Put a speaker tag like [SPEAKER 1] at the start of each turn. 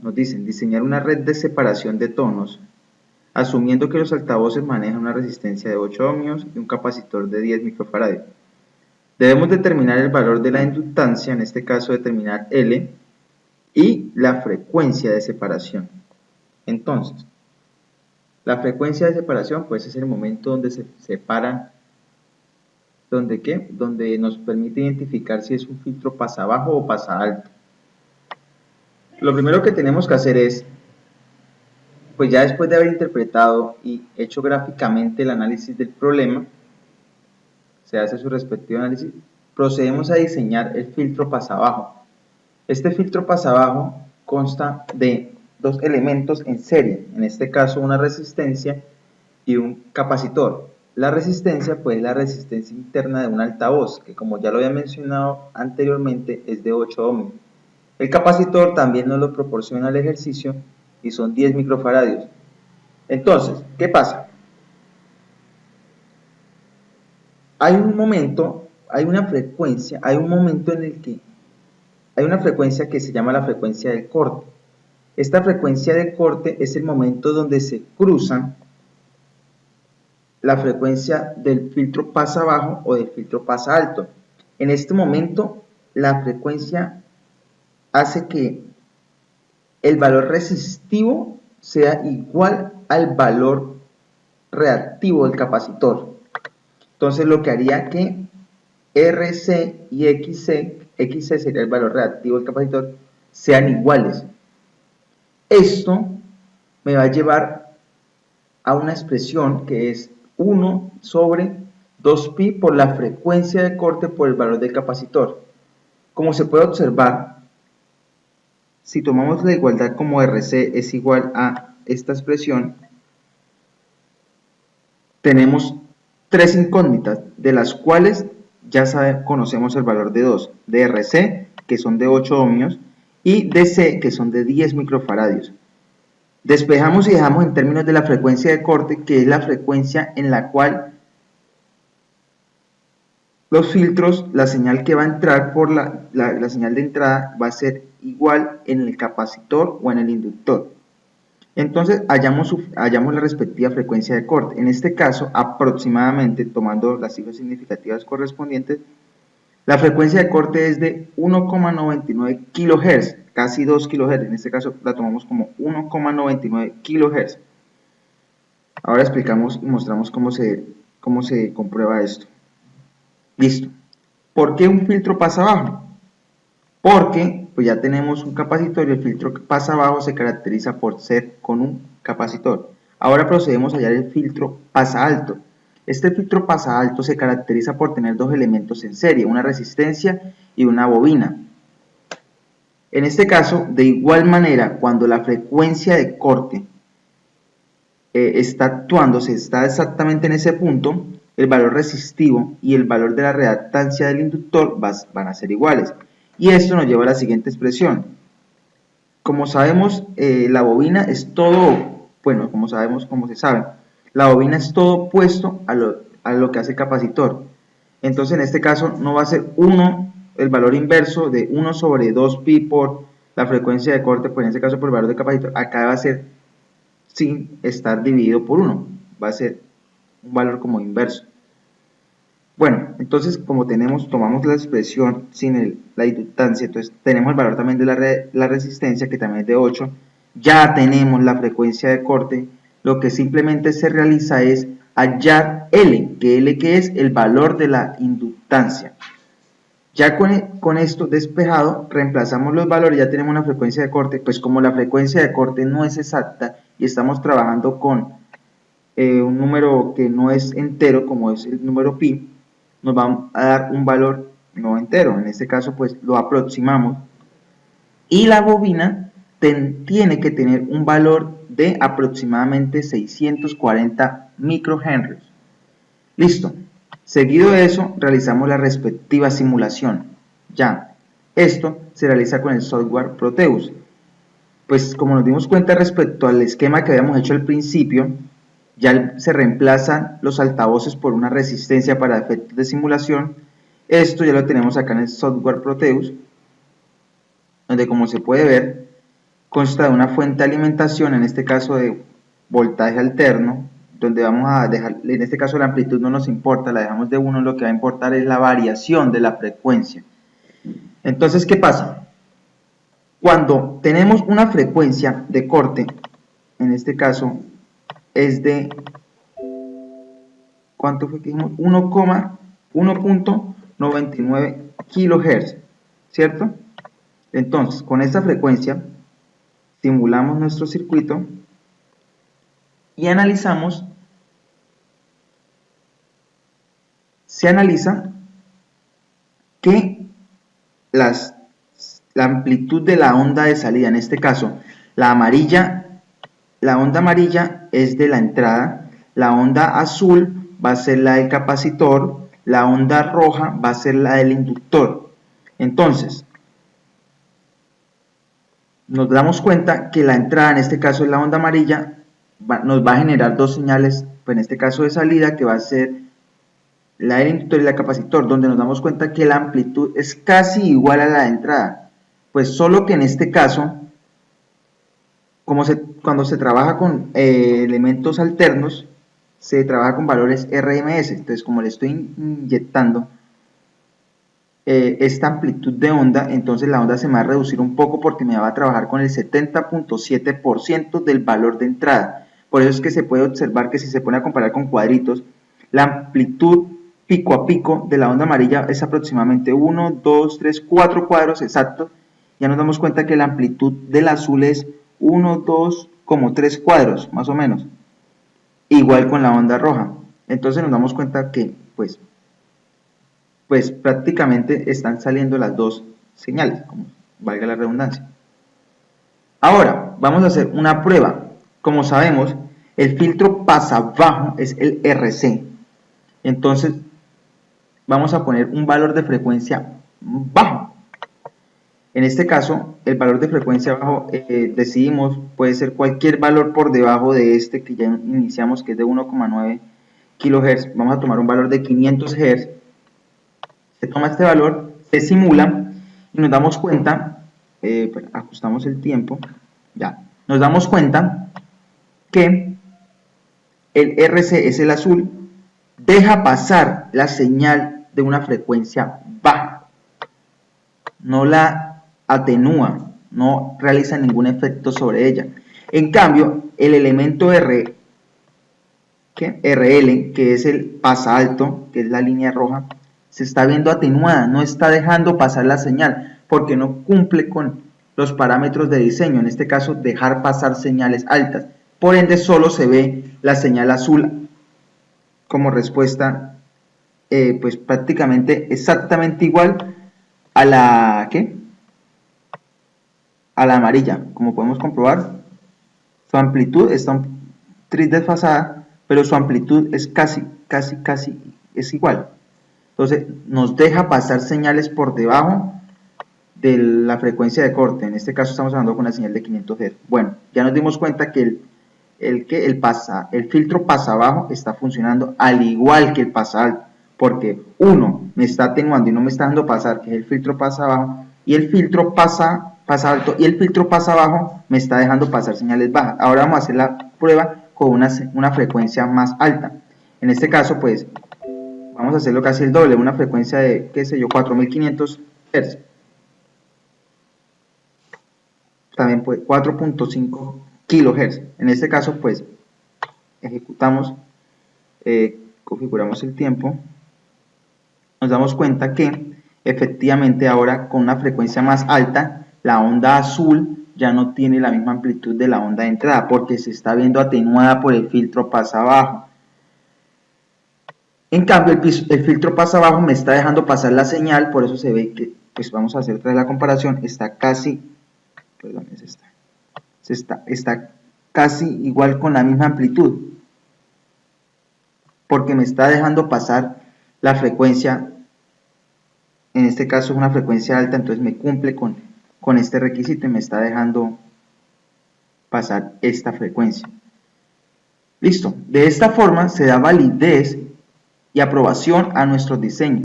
[SPEAKER 1] nos dicen diseñar una red de separación de tonos, asumiendo que los altavoces manejan una resistencia de 8 ohmios y un capacitor de 10 microfaradios. Debemos determinar el valor de la inductancia, en este caso determinar L, y la frecuencia de separación. Entonces, la frecuencia de separación pues es el momento donde se separan, donde nos permite identificar si es un filtro pasa bajo o pasa alto. Lo primero que tenemos que hacer es, pues ya después de haber interpretado y hecho gráficamente el análisis del problema, se hace su respectivo análisis, procedemos a diseñar el filtro pasa bajo. Este filtro pasa bajo consta de dos elementos en serie, en este caso una resistencia y un capacitor. La resistencia pues es la resistencia interna de un altavoz, que como ya lo había mencionado anteriormente es de 8 ohmios. El capacitor también nos lo proporciona el ejercicio y son 10 microfaradios. Entonces, ¿qué pasa? Hay un momento, hay una frecuencia, hay un momento en el que hay una frecuencia que se llama la frecuencia del corte. Esta frecuencia de corte es el momento donde se cruzan la frecuencia del filtro pasa bajo o del filtro pasa alto. En este momento, la frecuencia hace que el valor resistivo sea igual al valor reactivo del capacitor. Entonces, lo que haría que RC y XC sería el valor reactivo del capacitor, sean iguales. Esto me va a llevar a una expresión que es 1 sobre 2pi por la frecuencia de corte por el valor del capacitor. Como se puede observar, si tomamos la igualdad como RC es igual a esta expresión, tenemos tres incógnitas, de las cuales ya conocemos el valor de dos, de RC, que son de 8 ohmios, y de C, que son de 10 microfaradios. Despejamos y dejamos en términos de la frecuencia de corte, que es la frecuencia en la cual los filtros, la señal que va a entrar por la señal de entrada va a ser igual en el capacitor o en el inductor. Entonces hallamos la respectiva frecuencia de corte. En este caso, aproximadamente, tomando las cifras significativas correspondientes, la frecuencia de corte es de 1,99 kHz, casi 2 kHz. En este caso la tomamos como 1,99 kHz. Ahora explicamos y mostramos cómo se comprueba esto. Listo. ¿Por qué un filtro pasa bajo? Porque pues ya tenemos un capacitor y el filtro que pasa bajo se caracteriza por ser con un capacitor. Ahora procedemos a hallar el filtro pasa alto. Este filtro pasa alto se caracteriza por tener dos elementos en serie, una resistencia y una bobina. En este caso, de igual manera, cuando la frecuencia de corte está actuando, se está exactamente en ese punto, el valor resistivo y el valor de la reactancia del inductor van a ser iguales. Y esto nos lleva a la siguiente expresión. Como sabemos, la bobina es todo, bueno, como se sabe, la bobina es todo opuesto a lo que hace el capacitor. Entonces, en este caso, no va a ser 1, el valor inverso de 1 sobre 2pi por la frecuencia de corte, pues en este caso por el valor del capacitor, acá va a ser sin estar dividido por 1, va a ser un valor como inverso. Bueno, entonces como tomamos la expresión sin la inductancia, entonces tenemos el valor también de la resistencia, que también es de 8, ya tenemos la frecuencia de corte, lo que simplemente se realiza es hallar L, que es el valor de la inductancia. Ya con esto despejado, reemplazamos los valores, ya tenemos una frecuencia de corte, pues como la frecuencia de corte no es exacta y estamos trabajando con un número que no es entero, como es el número pi, nos va a dar un valor no entero. En este caso pues lo aproximamos y la bobina tiene que tener un valor de aproximadamente 640 microhenrios. Listo. Seguido de eso realizamos la respectiva simulación. Ya, esto se realiza con el software Proteus. Pues como nos dimos cuenta respecto al esquema que habíamos hecho al principio, ya se reemplazan los altavoces por una resistencia para efectos de simulación. Esto ya lo tenemos acá en el software Proteus, donde como se puede ver, consta de una fuente de alimentación, en este caso de voltaje alterno, donde vamos a dejar, en este caso la amplitud no nos importa, la dejamos de 1, lo que va a importar es la variación de la frecuencia. Entonces, ¿qué pasa? Cuando tenemos una frecuencia de corte, en este caso es de, ¿cuánto fue que dijimos? 1,99 kHz, ¿cierto? Entonces, con esta frecuencia, simulamos nuestro circuito y analizamos, se analiza que la amplitud de la onda de salida, en este caso, la onda amarilla es de la entrada, la onda azul va a ser la del capacitor, la onda roja va a ser la del inductor. Entonces, nos damos cuenta que la entrada, en este caso es la onda amarilla, nos va a generar dos señales, pues en este caso de salida, que va a ser la del inductor y la capacitor, donde nos damos cuenta que la amplitud es casi igual a la de entrada, pues solo que en este caso, cuando se trabaja con elementos alternos, se trabaja con valores RMS, entonces como le estoy inyectando esta amplitud de onda, entonces la onda se me va a reducir un poco porque me va a trabajar con el 70.7% del valor de entrada. Por eso es que se puede observar que si se pone a comparar con cuadritos, la amplitud pico a pico de la onda amarilla es aproximadamente 1, 2, 3, 4 cuadros exactos. Ya nos damos cuenta que la amplitud del azul es 1, 2, como 3 cuadros más o menos. Igual con la onda roja. Entonces nos damos cuenta que pues prácticamente están saliendo las dos señales, como valga la redundancia. Ahora, vamos a hacer una prueba. Como sabemos, el filtro pasabajo es el RC. Entonces, vamos a poner un valor de frecuencia bajo. En este caso, el valor de frecuencia bajo, decidimos, puede ser cualquier valor por debajo de este que ya iniciamos, que es de 1,9 kHz. Vamos a tomar un valor de 500 Hz. Se toma este valor, se simula y nos damos cuenta, ajustamos el tiempo, ya, nos damos cuenta que el RC es el azul, deja pasar la señal de una frecuencia baja, no la atenúa, no realiza ningún efecto sobre ella. En cambio, el elemento RL, que es el pasa alto, que es la línea roja, se está viendo atenuada, no está dejando pasar la señal porque no cumple con los parámetros de diseño, en este caso dejar pasar señales altas, por ende solo se ve la señal azul como respuesta pues prácticamente exactamente igual a la a la amarilla. Como podemos comprobar, su amplitud está un tris desfasada, pero su amplitud es casi es igual. Entonces nos deja pasar señales por debajo de la frecuencia de corte. En este caso estamos hablando con una señal de 500 Hz. Bueno, ya nos dimos cuenta que el filtro pasa abajo está funcionando al igual que el pasa alto, porque uno me está atenuando y no me está dando pasar, que es el filtro pasa abajo, y el filtro pasa alto y el filtro pasa abajo me está dejando pasar señales bajas. Ahora vamos a hacer la prueba con una frecuencia más alta. En este caso, pues, vamos a hacerlo casi el doble, una frecuencia de, qué sé yo, 4500 Hz. También pues 4.5 kHz. En este caso, pues, ejecutamos, configuramos el tiempo. Nos damos cuenta que efectivamente ahora con una frecuencia más alta, la onda azul ya no tiene la misma amplitud de la onda de entrada porque se está viendo atenuada por el filtro pasa abajo. En cambio, el filtro pasa abajo me está dejando pasar la señal, por eso se ve que, pues vamos a hacer otra vez la comparación, está casi, perdón, está casi igual con la misma amplitud, porque me está dejando pasar la frecuencia, en este caso es una frecuencia alta, entonces me cumple con este requisito y me está dejando pasar esta frecuencia. Listo, de esta forma se da validez y aprobación a nuestros diseños.